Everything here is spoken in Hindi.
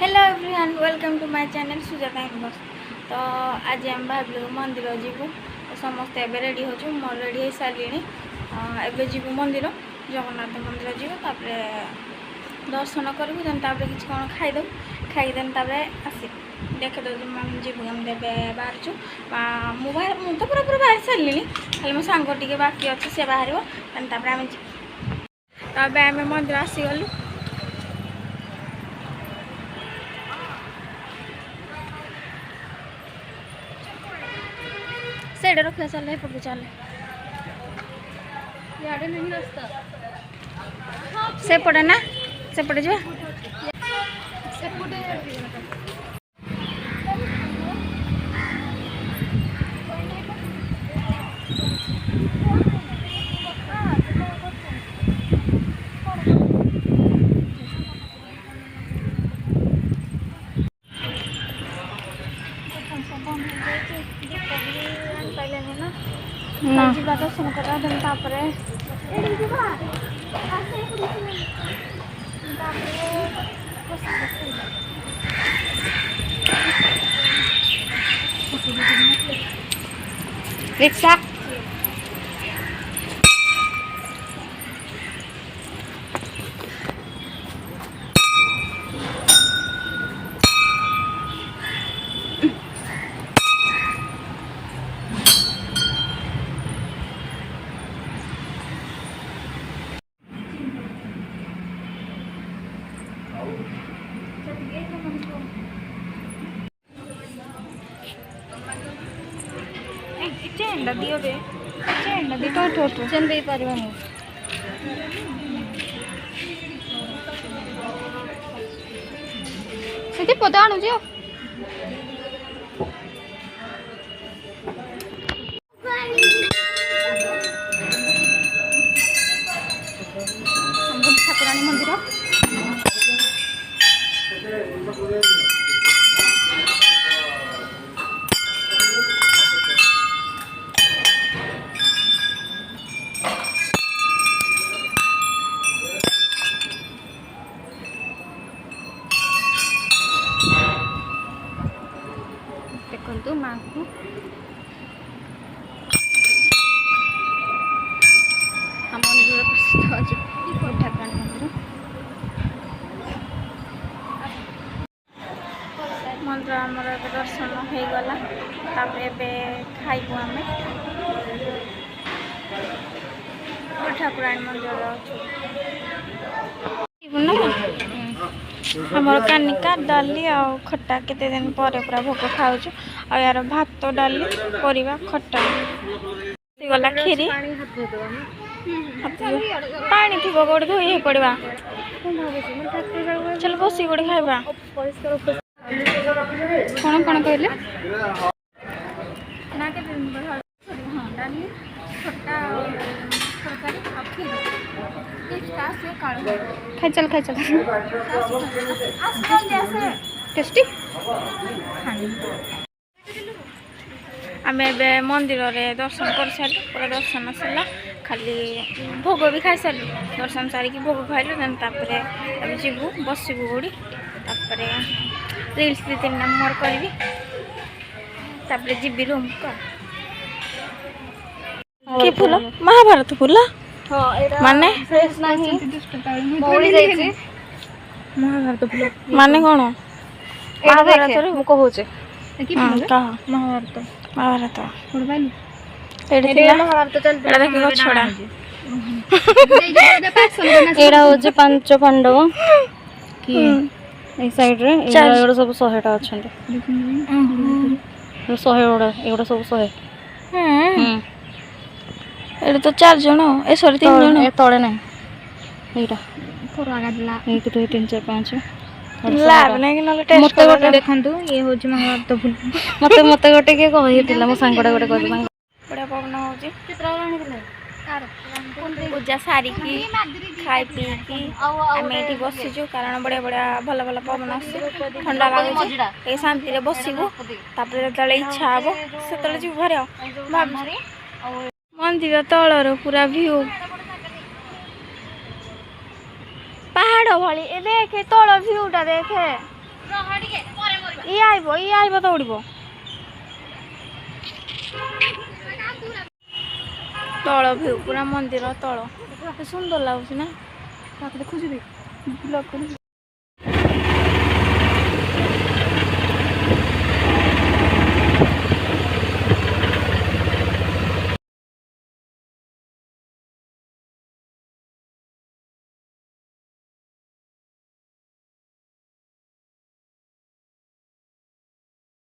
Hello everyone welcome to my channel Sujata inbox. तो आज आम भाविलु मंदिर जीवु तो समस्ते एबे रेडी हो मोर रेडी हो सारे एबे जीवु मंदिर जगन्नाथ मंदिर जीवु तापरे दर्शन करूँ देन तापरे किछ कोन खाईदेन तापरे आसी देखे दो जीवु हम देबे बाहरचु मु तो पूरा बाहर सारे खाली मो सांग टिके बाकी अच्छे से बाहर देन तापरे आम तो एबे आम मंदिर आसीगलु। सेडे रखा चल पड़े चल से पड़े ना से पड़े जा ना दर्शन करा रिक्शा चेंडा दियो बे चेंडा दी टोटो चेन दे पारिबानी सेठी पदा आनु जियो ठाकुरानी मंदिर देखो माँ को आम मंदिर प्रसिद्ध अच्छे ठाकुराणी मंदिर मंदिर आमर दर्शन हो गला खाइबू आम ठाकुराणी मंदिर आमर कानिका डाली आ खट्टा केते दिन पर पूरा भोग खाऊ आ यार भात डाली परिवा खट्टा गला खीरी पानी थी गोटे धोई पड़ा चल बस गोटे खाइबा कौन कौन कहले डाली खट्टा खाई चल टेस्टी आम ए मंदिर रे दर्शन कर सारी पूरा दर्शन सरला खाली भोग भी खाई सारू दर्शन सारिकी भोग खाइलु देन तापरे अब जीवु बसबू गोड़ी तापरे रील्स दी तीन मोर करी तापरे जीबी रूम को कि फूल महाभारत फूल माने महाभारत फूल माने कौन महाभारत रे मु कहूचे महाभारत महाभारत छड़ा एड़ा होजे पांच पांडव कि ए साइड रे एड़ा सब 100 टा अछंते 100 एड़ा सब 100 एटा तो 4 जण ए सॉरी 3 जण ए तळे नाही एटा पूरा गाडला 1 2 3 4 5 लाभ नहीं कि नले टेस्ट मते गोटे देखंतु ये होजी महाभारत फूल मते गोटे के कहितिला मो सांगडा गोटे कहदि बड़ा पवन होजी चित्रा राणी दिले कार पूजा सारी की खाई पी की आम ये बसीचु कारण बढ़िया बढ़िया भल भल पवन आस ठंडा लगे शांति रे बसबू तापर जो इच्छा हम से जी घर मंदिर तलर पूरा व्यू पहाड़ भाई ए देखे तल भ्यूटा देखे ଇଏ ଆଇବ ଦୌଡ଼ିବ। ତଳ ଭିଉ ପୁରା ମନ୍ଦିର ତଳ ସୁନ୍ଦର ଲାଗୁଛି ନା।